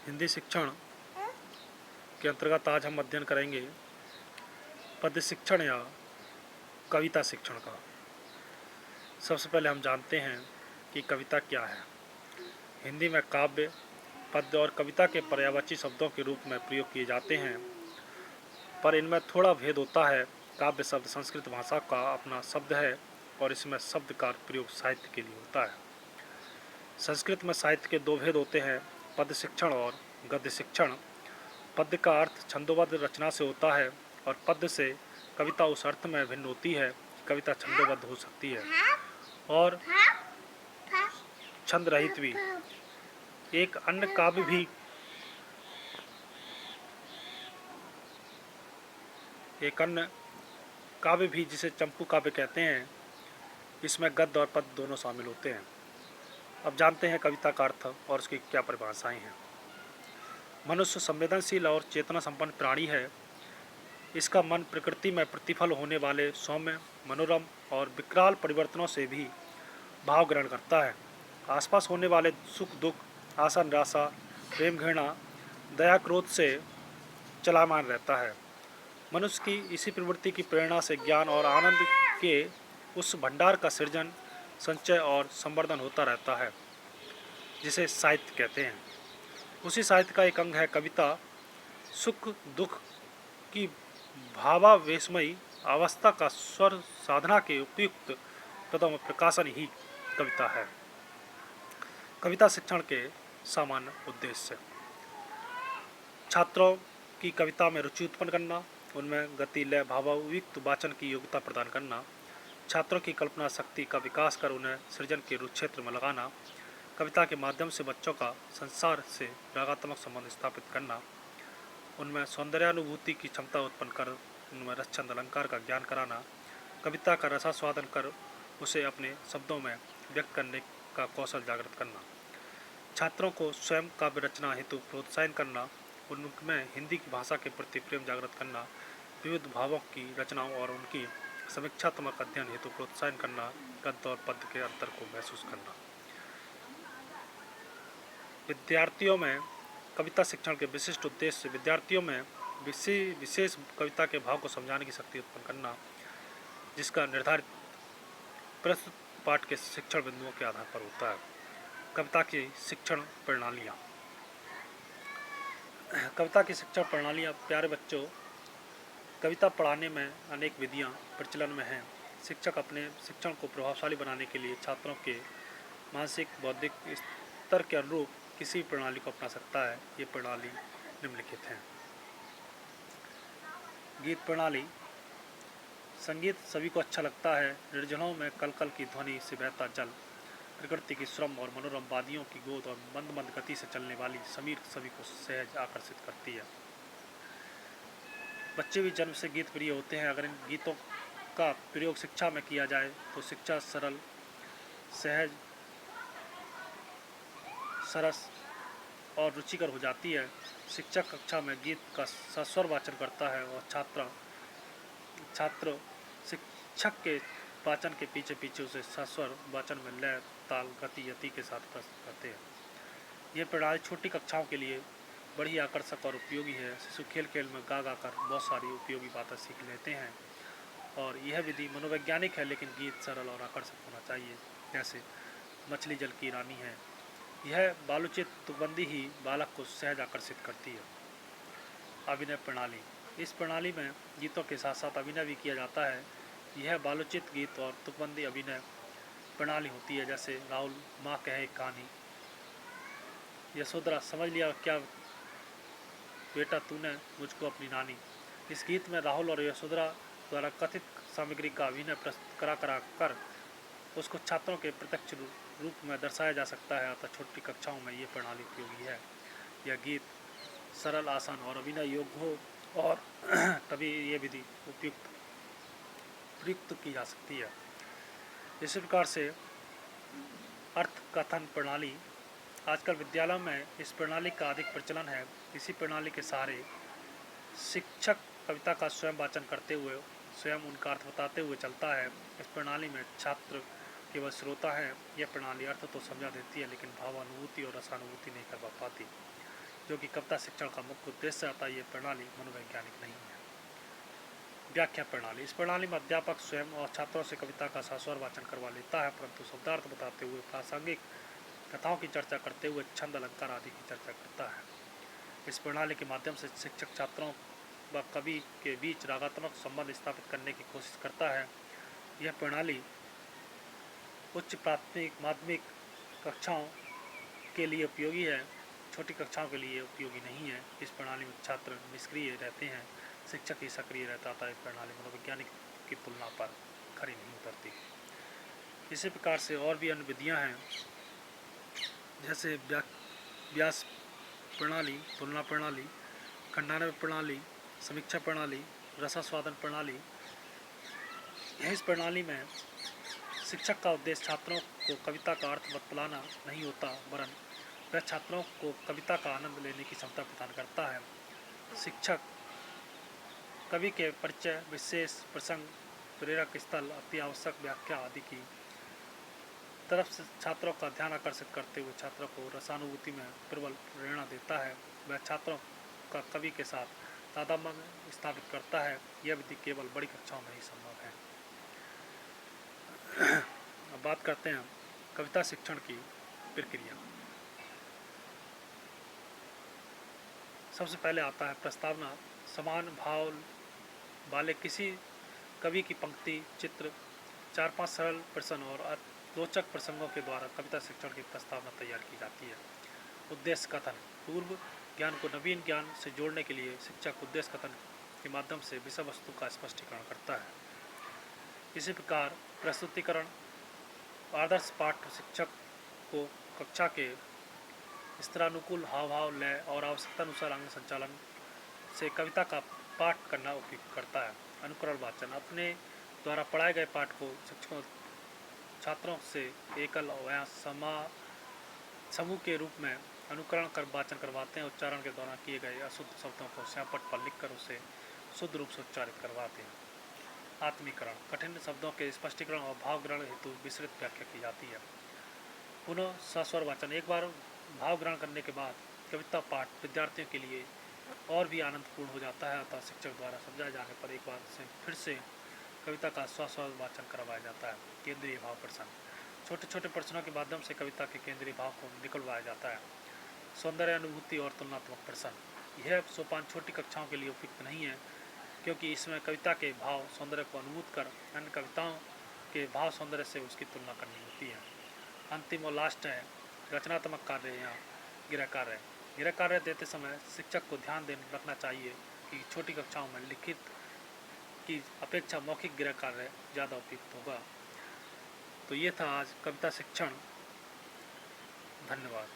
हिंदी शिक्षण के अंतर्गत आज हम अध्ययन करेंगे पद्य शिक्षण या कविता शिक्षण का। सबसे पहले हम जानते हैं कि कविता क्या है। हिंदी में काव्य, पद्य और कविता के पर्यायवाची शब्दों के रूप में प्रयोग किए जाते हैं, पर इनमें थोड़ा भेद होता है। काव्य शब्द संस्कृत भाषा का अपना शब्द है और इसमें शब्द का प्रयोग साहित्य के लिए होता है। संस्कृत में साहित्य के दो भेद होते हैं, पद्य शिक्षण और गद्य शिक्षण। पद्य का अर्थ छंदोबद्ध रचना से होता है और पद्य से कविता उस अर्थ में भिन्न होती है कि कविता छंदोबद्ध हो सकती है और छंद रहित भी। एक अन्य काव्य भी जिसे चंपू काव्य कहते हैं, इसमें गद्य और पद्य दोनों शामिल होते हैं। अब जानते हैं कविता का अर्थ और उसकी क्या परिभाषाएं हैं। मनुष्य संवेदनशील और चेतना संपन्न प्राणी है। इसका मन प्रकृति में प्रतिफल होने वाले सौम्य, मनोरम और विकराल परिवर्तनों से भी भाव ग्रहण करता है। आसपास होने वाले सुख दुख, आशा निराशा, प्रेम घृणा, दया क्रोध से चलामान रहता है। मनुष्य की इसी प्रवृत्ति की प्रेरणा से ज्ञान और आनंद के उस भंडार का सृजन, संचय और संवर्धन होता रहता है जिसे साहित्य कहते हैं। उसी साहित्य का एक अंग है कविता। सुख दुख की भावावेशमयी अवस्था का स्वर साधना के उपयुक्त प्रथम प्रकाशन ही कविता है। कविता शिक्षण के सामान्य उद्देश्य: छात्रों की कविता में रुचि उत्पन्न करना, उनमें गति, लय, भावायुक्त वाचन की योग्यता प्रदान करना, छात्रों की कल्पना शक्ति का विकास कर उन्हें सृजन के रुचि क्षेत्र में लगाना, कविता के माध्यम से बच्चों का संसार से रागात्मक संबंध स्थापित करना, उनमें सौंदर्यानुभूति की क्षमता उत्पन्न कर उनमें रस छंद अलंकार का ज्ञान कराना, कविता का रसास्वादन कर उसे अपने शब्दों में व्यक्त करने का कौशल जागृत करना, छात्रों को स्वयं काव्य रचना हेतु प्रोत्साहन करना, उनमें हिंदी की भाषा के प्रति प्रेम जागृत करना, विविध भावों की रचनाओं और उनकी समीक्षात्मक अध्ययन हेतु प्रोत्साहन करना, गद्य और पद्य के अंतर को महसूस करना। विद्यार्थियों में कविता शिक्षण के विशिष्ट उद्देश्य: विद्यार्थियों में विशेष कविता के भाव को समझाने की शक्ति उत्पन्न करना, जिसका निर्धारित प्रस्तुत पाठ के शिक्षण बिंदुओं के आधार पर होता है। कविता की शिक्षण प्रणालियाँ। कविता की शिक्षण प्रणालियाँ। प्यारे बच्चों, कविता पढ़ाने में अनेक विधियाँ प्रचलन में हैं। शिक्षक अपने शिक्षण को प्रभावशाली बनाने के लिए छात्रों के मानसिक बौद्धिक स्तर के अनुरूप किसी प्रणाली को अपना सकता है। ये प्रणाली निम्नलिखित हैं। गीत प्रणाली। संगीत सभी को अच्छा लगता है। निर्जनों में कलकल की ध्वनि से बहता जल, प्रकृति की श्रम और मनोरम वादियों की गोद और मंद मंद गति से चलने वाली समीर सभी को सहज आकर्षित करती है। बच्चे भी जन्म से गीत प्रिय होते हैं। अगर इन गीतों का प्रयोग शिक्षा में किया जाए तो शिक्षा सरल, सहज, सरस और रुचिकर हो जाती है। शिक्षक कक्षा में गीत का सस्वर वाचन करता है और छात्र शिक्षक के वाचन के पीछे पीछे उसे सस्वर वाचन में लय, ताल, गति, यति के साथ प्रस्तुत करते हैं। यह प्रणाली छोटी कक्षाओं के लिए बड़ी आकर्षक और उपयोगी है। शिशु खेल खेल में गा गा कर बहुत सारी उपयोगी बातें सीख लेते हैं और यह विधि मनोवैज्ञानिक है, लेकिन गीत सरल और आकर्षक होना चाहिए। जैसे मछली जल की रानी है, यह बालुचित तुकबंदी ही बालक को सहज आकर्षित करती है। अभिनय प्रणाली। इस प्रणाली में गीतों के साथ साथ अभिनय भी किया जाता है। यह बालुचित गीत और तुकबंदी अभिनय प्रणाली होती है। जैसे राहुल माँ कहे कहानी, यशोधरा समझ लिया क्या बेटा तूने मुझको अपनी नानी। इस गीत में राहुल और यशोधरा द्वारा कथित सामग्री का अभिनय प्रस्तुत करा कर उसको छात्रों के प्रत्यक्ष रूप में दर्शाया जा सकता है। अतः छोटी कक्षाओं में ये प्रणाली उपयोगी है। यह गीत सरल, आसान और अभिनय योग्य हो और तभी ये विधि प्रयुक्त की जा सकती है। इसी प्रकार से अर्थ कथन प्रणाली। आजकल विद्यालयों में इस प्रणाली का अधिक प्रचलन है। इसी प्रणाली के सहारे शिक्षक कविता का स्वयं वाचन करते हुए स्वयं उनका अर्थ बताते हुए चलता है। इस प्रणाली में छात्र केवल श्रोता है। यह प्रणाली अर्थ तो समझा देती है, लेकिन भावानुभूति और रसानुभूति नहीं करवा पाती। जो कि कविता शिक्षण का मुख्य उद्देश्य आता है। ये प्रणाली मनोवैज्ञानिक नहीं है। व्याख्या प्रणाली। इस प्रणाली में अध्यापक स्वयं और छात्रों से कविता का सस्वर वाचन करवा लेता है, परंतु शब्दार्थ बताते हुए प्रासंगिक कथाओं की चर्चा करते हुए छंद अलंकार आदि की चर्चा करता है। इस प्रणाली के माध्यम से शिक्षक छात्रों व कवि के बीच रागात्मक संबंध स्थापित करने की कोशिश करता है। यह प्रणाली उच्च प्राथमिक माध्यमिक कक्षाओं के लिए उपयोगी है, छोटी कक्षाओं के लिए उपयोगी नहीं है। इस प्रणाली में छात्र निष्क्रिय रहते हैं, शिक्षक ही सक्रिय रहता था। इस प्रणाली मनोवैज्ञानिक की तुलना पर खरी नहीं उतरती। इसी प्रकार से और भी अन्य विधियाँ हैं, जैसे व्यास प्रणाली, तुलना प्रणाली, खंडान्वय प्रणाली, समीक्षा प्रणाली, रसास्वादन प्रणाली। इस प्रणाली में शिक्षक का उद्देश्य छात्रों को कविता का अर्थ बतलाना नहीं होता, वरन वह छात्रों को कविता का आनंद लेने की क्षमता प्रदान करता है। शिक्षक कवि के परिचय, विशेष प्रसंग, प्रेरक स्थल, अति आवश्यक व्याख्या आदि की तरफ से छात्रों का ध्यान आकर्षित करते हुए छात्रों को रसानुभूति में प्रबल प्रेरणा देता है। वह छात्रों का कवि के साथ तादात्म्य स्थापित करता है। यह विधि केवल बड़ी कक्षाओं में ही संभव है। अब बात करते हैं कविता शिक्षण की प्रक्रिया। सबसे पहले आता है प्रस्तावना। समान भाव वाले किसी कवि की पंक्ति, चित्र, 4-5 सरल प्रश्न और रोचक प्रसंगों के द्वारा कविता शिक्षण की प्रस्तावना तैयार की जाती है। उद्देश्य कथन। पूर्व ज्ञान को नवीन ज्ञान से जोड़ने के लिए शिक्षक उद्देश्य कथन के माध्यम से विषय वस्तु का स्पष्टीकरण करता है। इसी प्रकार प्रस्तुतिकरण। आदर्श पाठ शिक्षक को कक्षा के स्तरानुकूल हाव भाव, लय और आवश्यकता अनुसार अंग संचालन से कविता का पाठ करना उपयुक्त करता है। अनुकरण वाचन। अपने द्वारा पढ़ाए गए पाठ को शिक्षकों छात्रों से एकल या समूह के रूप में अनुकरण कर वाचन करवाते हैं। उच्चारण के दौरान किए गए अशुद्ध शब्दों को स्यापट पर लिखकर उसे शुद्ध रूप से उच्चारित करवाते हैं। आत्मीकरण। कठिन शब्दों के स्पष्टीकरण और भाव ग्रहण हेतु विस्तृत व्याख्या की जाती है। पुनः सस्वर वाचन। एक बार भाव ग्रहण करने के बाद कविता पाठ विद्यार्थियों के लिए और भी आनंदपूर्ण हो जाता है, अतः शिक्षक द्वारा समझाए जाने पर एक बार से फिर से कविता का स्व वाचन करवाया जाता है। केंद्रीय भाव प्रश्न। छोटे छोटे प्रश्नों के माध्यम से कविता के केंद्रीय भाव को निकलवाया जाता है। सौंदर्य अनुभूति और तुलनात्मक प्रश्न। यह सोपान छोटी कक्षाओं के लिए उपयुक्त नहीं है, क्योंकि इसमें कविता के भाव सौंदर्य को अनुभूत कर अन्य कविताओं के भाव सौंदर्य से उसकी तुलना करनी होती है। अंतिम और लास्ट है रचनात्मक कार्य या गृह कार्य। गृह कार्य देते समय शिक्षक को ध्यान रखना चाहिए कि छोटी कक्षाओं में लिखित की अपेक्षा मौखिक गृह कार्य ज़्यादा उपयुक्त होगा। तो ये था आज कविता शिक्षण। धन्यवाद।